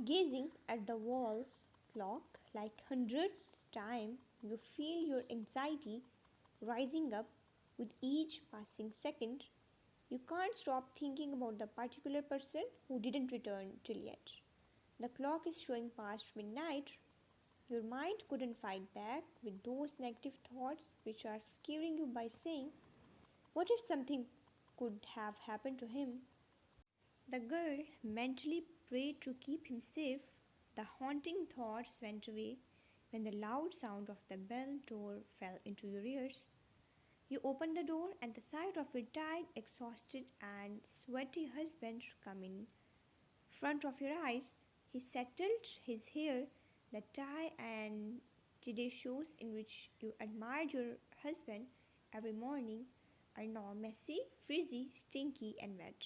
Gazing at the wall clock like hundredth time, you feel your anxiety rising up with each passing second. You can't stop thinking about the particular person who didn't return till yet. The clock is showing past midnight. Your mind couldn't fight back with those negative thoughts which are scaring you by saying, what if something could have happened to him? The girl mentally prayed to keep him safe. The haunting thoughts went away when the loud sound of the bell door fell into your ears. You opened the door, and the sight of your tired, exhausted, and sweaty husband come in front of your eyes. He settled his hair, the tie and today shoes in which you admired your husband every morning are now messy, frizzy, stinky, and wet.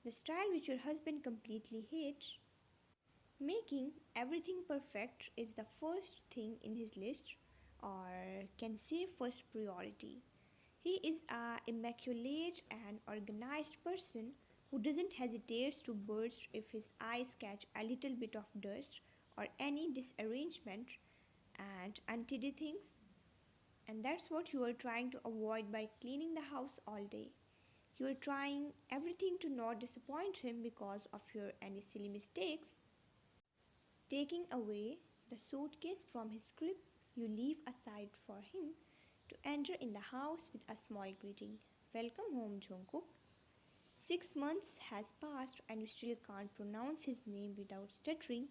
The style which your husband completely hates. Making everything perfect is the first thing in his list, or can say first priority. He is a immaculate and organized person who doesn't hesitate to burst if his eyes catch a little bit of dust or any disarrangement and untidy things. And that's what you are trying to avoid by cleaning the house all day. You are trying everything to not disappoint him because of your any silly mistakes. Taking away the suitcase from his crib, you leave aside for him to enter in the house with a small greeting. Welcome home, Jungkook. 6 months has passed and you still can't pronounce his name without stuttering.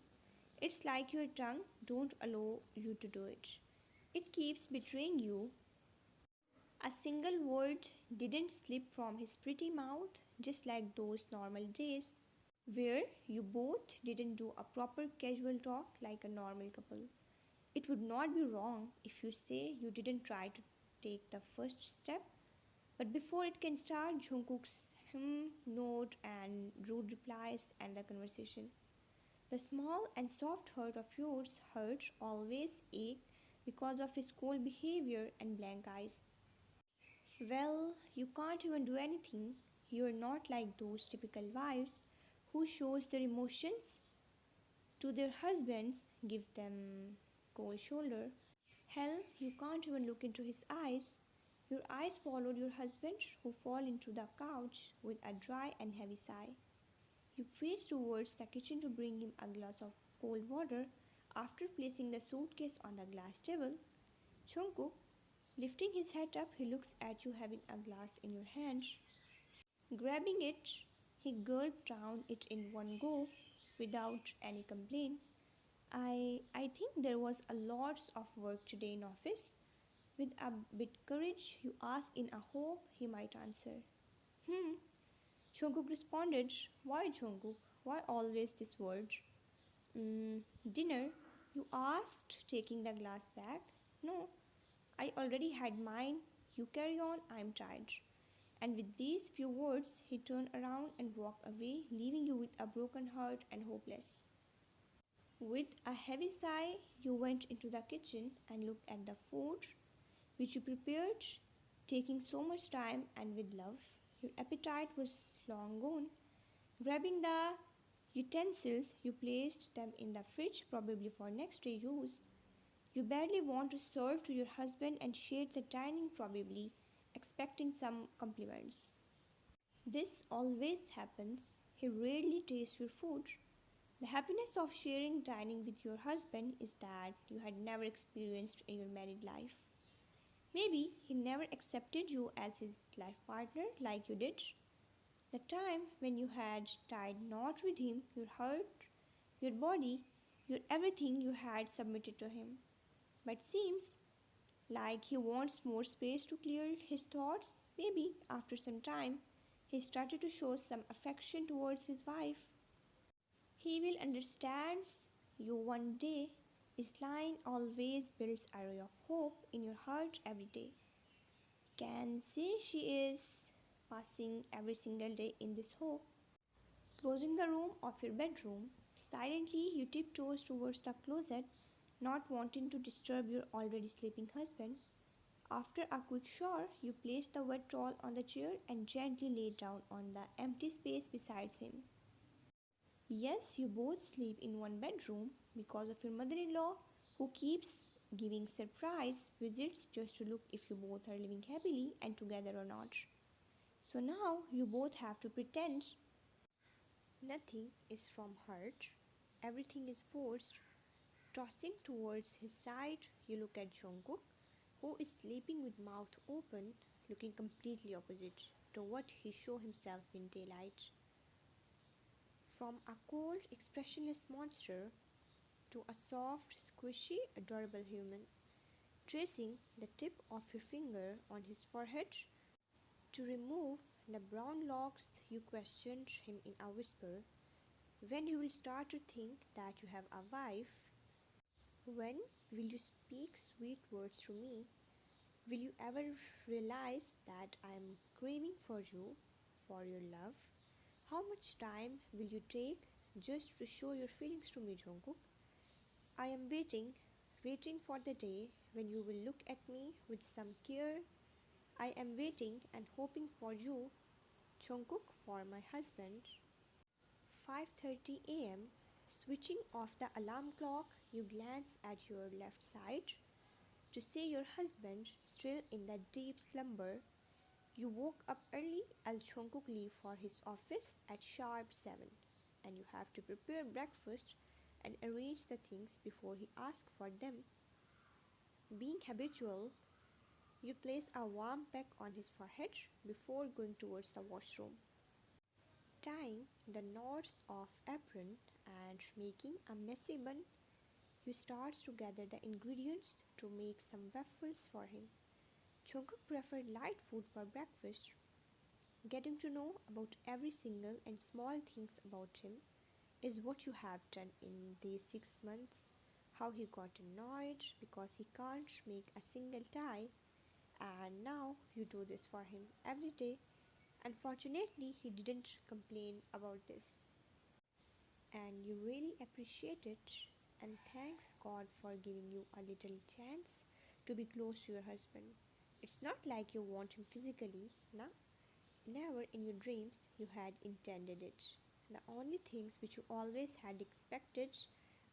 It's like your tongue don't allow you to do it. It keeps betraying you. A single word didn't slip from his pretty mouth, just like those normal days where you both didn't do a proper casual talk like a normal couple. It would not be wrong if you say you didn't try to take the first step, but before it can start, Jungkook's note and rude replies and the conversation. The small and soft heart of yours hurt always ache because of his cold behavior and blank eyes. Well, you can't even do anything. You're not like those typical wives who shows their emotions to their husbands, give them cold shoulder. Hell, you can't even look into his eyes. Your eyes followed your husband who fall into the couch with a dry and heavy sigh. You pace towards the kitchen to bring him a glass of cold water after placing the suitcase on the glass table. Jungkook, lifting his head up, he looks at you having a glass in your hand. Grabbing it, he gulped down it in one go without any complaint. I think there was a lots of work today in office. With a bit courage, you ask in a hope he might answer. Hmm. Jungkook responded, why Jungkook? Why always this word? Dinner, you asked, taking the glass back. No, I already had mine. You carry on, I'm tired. And with these few words, he turned around and walked away, leaving you with a broken heart and hopeless. With a heavy sigh, you went into the kitchen and looked at the food which you prepared, taking so much time and with love. Your appetite was long gone. Grabbing the utensils, you placed them in the fridge, probably for next day use. You badly want to serve to your husband and shared the dining, probably expecting some compliments. This always happens. He rarely tastes your food. The happiness of sharing dining with your husband is that you had never experienced in your married life. Maybe he never accepted you as his life partner like you did. The time when you had tied knot with him, your heart, your body, your everything you had submitted to him. But seems like he wants more space to clear his thoughts. Maybe after some time, he started to show some affection towards his wife. He will understand you one day. His line always builds a ray of hope in your heart every day. Can say she is passing every single day in this hope. Closing the room of your bedroom, silently you tiptoes towards the closet, not wanting to disturb your already sleeping husband. After a quick shower, you place the wet towel on the chair and gently lay down on the empty space beside him. Yes, you both sleep in one bedroom because of your mother-in-law who keeps giving surprise visits just to look if you both are living happily and together or not. So now you both have to pretend nothing is from hurt, everything is forced. Tossing towards his side, you look at Jungkook, who is sleeping with mouth open, looking completely opposite to what he show himself in daylight. From a cold, expressionless monster to a soft, squishy, adorable human, tracing the tip of your finger on his forehead to remove the brown locks, you questioned him in a whisper. When you will start to think that you have a wife? When will you speak sweet words to me? Will you ever realize that I am craving for you, for your love? How much time will you take just to show your feelings to me, Jungkook? I am waiting for the day when you will look at me with some care. I am waiting and hoping for you, Jungkook, for my husband. 5:30 a.m. Switching off the alarm clock, you glance at your left side to see your husband still in that deep slumber. You woke up early as Jungkook leave for his office at sharp 7, and you have to prepare breakfast and arrange the things before he asks for them. Being habitual, you place a warm peck on his forehead before going towards the washroom. Tying the knots of apron and making a messy bun, you start to gather the ingredients to make some waffles for him. Jungkook preferred light food for breakfast. Getting to know about every single and small things about him is what you have done in these 6 months. How he got annoyed because he can't make a single tie, and now you do this for him every day. Unfortunately, he didn't complain about this, and you really appreciate it. And thanks God for giving you a little chance to be close to your husband. It's not like you want him physically, no? Never in your dreams you had intended it. The only things which you always had expected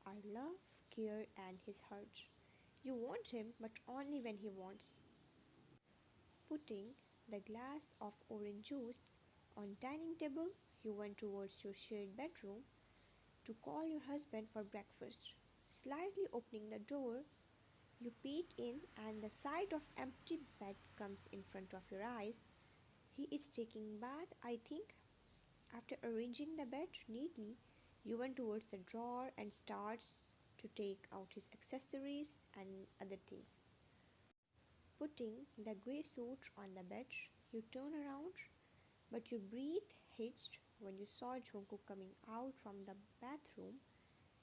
are love, care, and his heart. You want him, but only when he wants. Putting the glass of orange juice on dining table, you went towards your shared bedroom to call your husband for breakfast. Slightly opening the door, you peek in and the sight of empty bed comes in front of your eyes. He is taking bath, I think. After arranging the bed neatly, you went towards the drawer and starts to take out his accessories and other things. Putting the grey suit on the bed, you turn around, but your breath hitched when you saw Jungkook coming out from the bathroom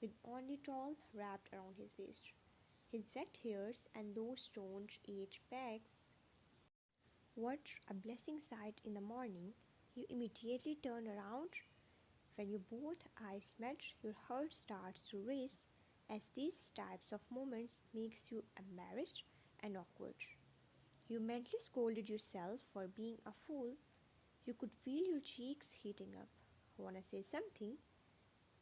with only towel wrapped around his waist. His wet hairs and those stoned eight bags. What a blessing sight in the morning. You immediately turn around. When you both eyes met, your heart starts to race as these types of moments makes you embarrassed and awkward. You mentally scolded yourself for being a fool. You could feel your cheeks heating up. Wanna say something?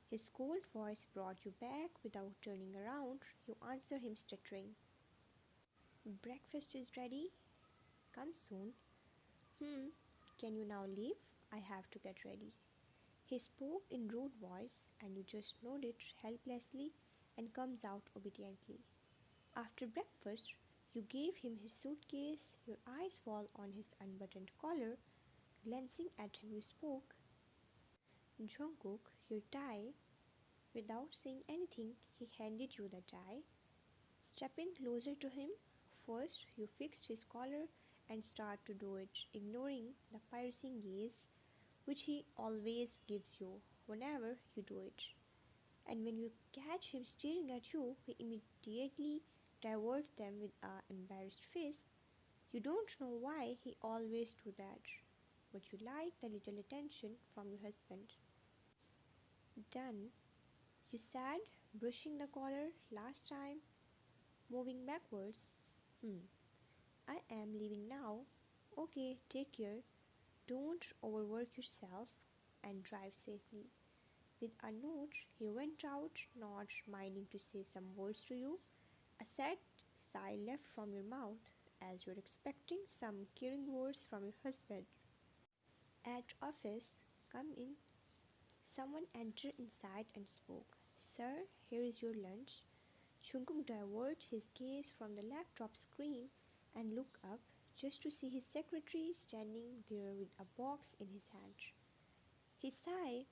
His cold voice brought you back without turning around. You answer him stuttering. Breakfast is ready. Come soon. Can you now leave? I have to get ready. He spoke in rude voice and you just nodded helplessly and comes out obediently. After breakfast, you gave him his suitcase. Your eyes fall on his unbuttoned collar. Glancing at him, you spoke. Jungkook, your tie. Without saying anything, he handed you the tie. Stepping closer to him, first you fixed his collar and started to do it, ignoring the piercing gaze which he always gives you whenever you do it. And when you catch him staring at you, he immediately diverts them with an embarrassed face. You don't know why he always do that, but you like the little attention from your husband. Done. You said, brushing the collar last time, moving backwards. I am leaving now. Okay, take care. Don't overwork yourself and drive safely. With a note, he went out, not minding to say some words to you. A sad sigh left from your mouth as you're expecting some caring words from your husband. At office, come in. Someone entered inside and spoke. Sir, here is your lunch. Jungkook diverted his gaze from the laptop screen and looked up just to see his secretary standing there with a box in his hand. He sighed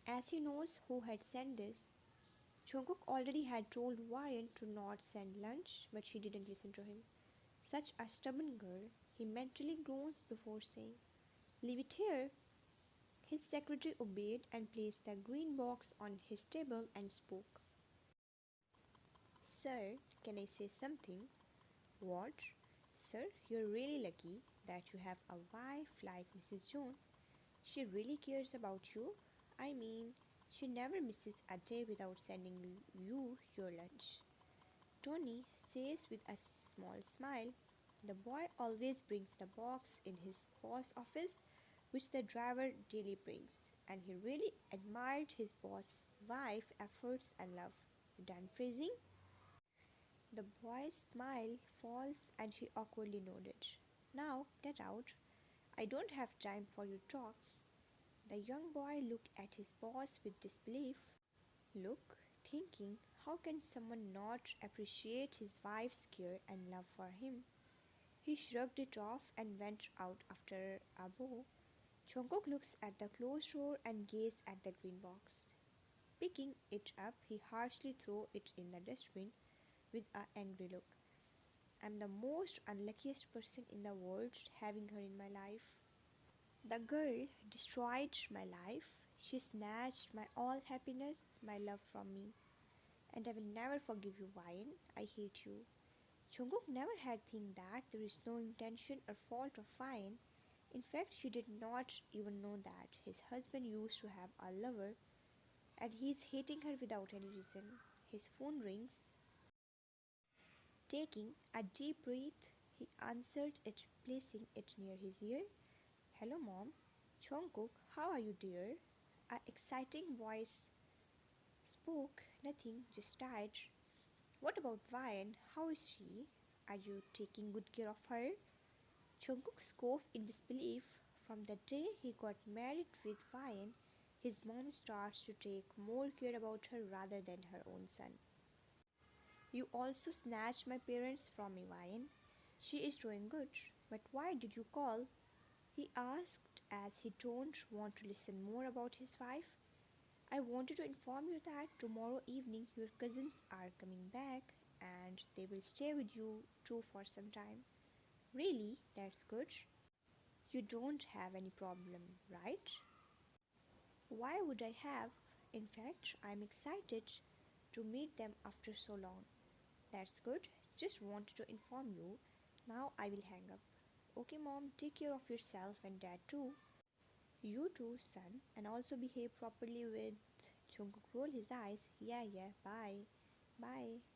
as he knows who had sent this. Jungkook already had told Ryan to not send lunch, but she didn't listen to him. Such a stubborn girl, he mentally groans before saying, Leave it here. His secretary obeyed and placed the green box on his table and spoke. Sir, can I say something? What? Sir, you're really lucky that you have a wife like Mrs. Jones. She really cares about you. I mean, she never misses a day without sending you your lunch. Tony says with a small smile. The boy always brings the box in his boss' office, which the driver daily brings, and he really admired his boss' wife efforts and love. Done phrasing? The boy's smile falls and he awkwardly nodded. Now get out. I don't have time for your talks. The young boy looked at his boss with disbelief. Look, thinking, how can someone not appreciate his wife's care and love for him? He shrugged it off and went out after a bow. Jungkook looks at the closed door and gazes at the green box. Picking it up, he harshly threw it in the dustbin with an angry look. I'm the most unluckiest person in the world having her in my life. The girl destroyed my life. She snatched my all happiness, my love from me. And I will never forgive you, Ryan. I hate you. Jungkook never had think that there is no intention or fault of Ryan. In fact, she did not even know that his husband used to have a lover and he is hating her without any reason. His phone rings. Taking a deep breath, he answered it, placing it near his ear. Hello, Mom. Jungkook, how are you, dear? An exciting voice spoke. Nothing, just tired. What about Ryan? How is she? Are you taking good care of her? Jungkook scoffed in disbelief. From the day he got married with Ryan, his mom starts to take more care about her rather than her own son. You also snatched my parents from me, Ryan. She is doing good. But why did you call? He asked as he don't want to listen more about his wife. I wanted to inform you that tomorrow evening your cousins are coming back and they will stay with you too for some time. Really? That's good. You don't have any problem, right? Why would I have? In fact, I'm excited to meet them after so long. That's good. Just wanted to inform you. Now I will hang up. Okay, Mom, take care of yourself and Dad too. You too, son, and also behave properly with Jungkook roll his eyes. Yeah, yeah, bye. Bye.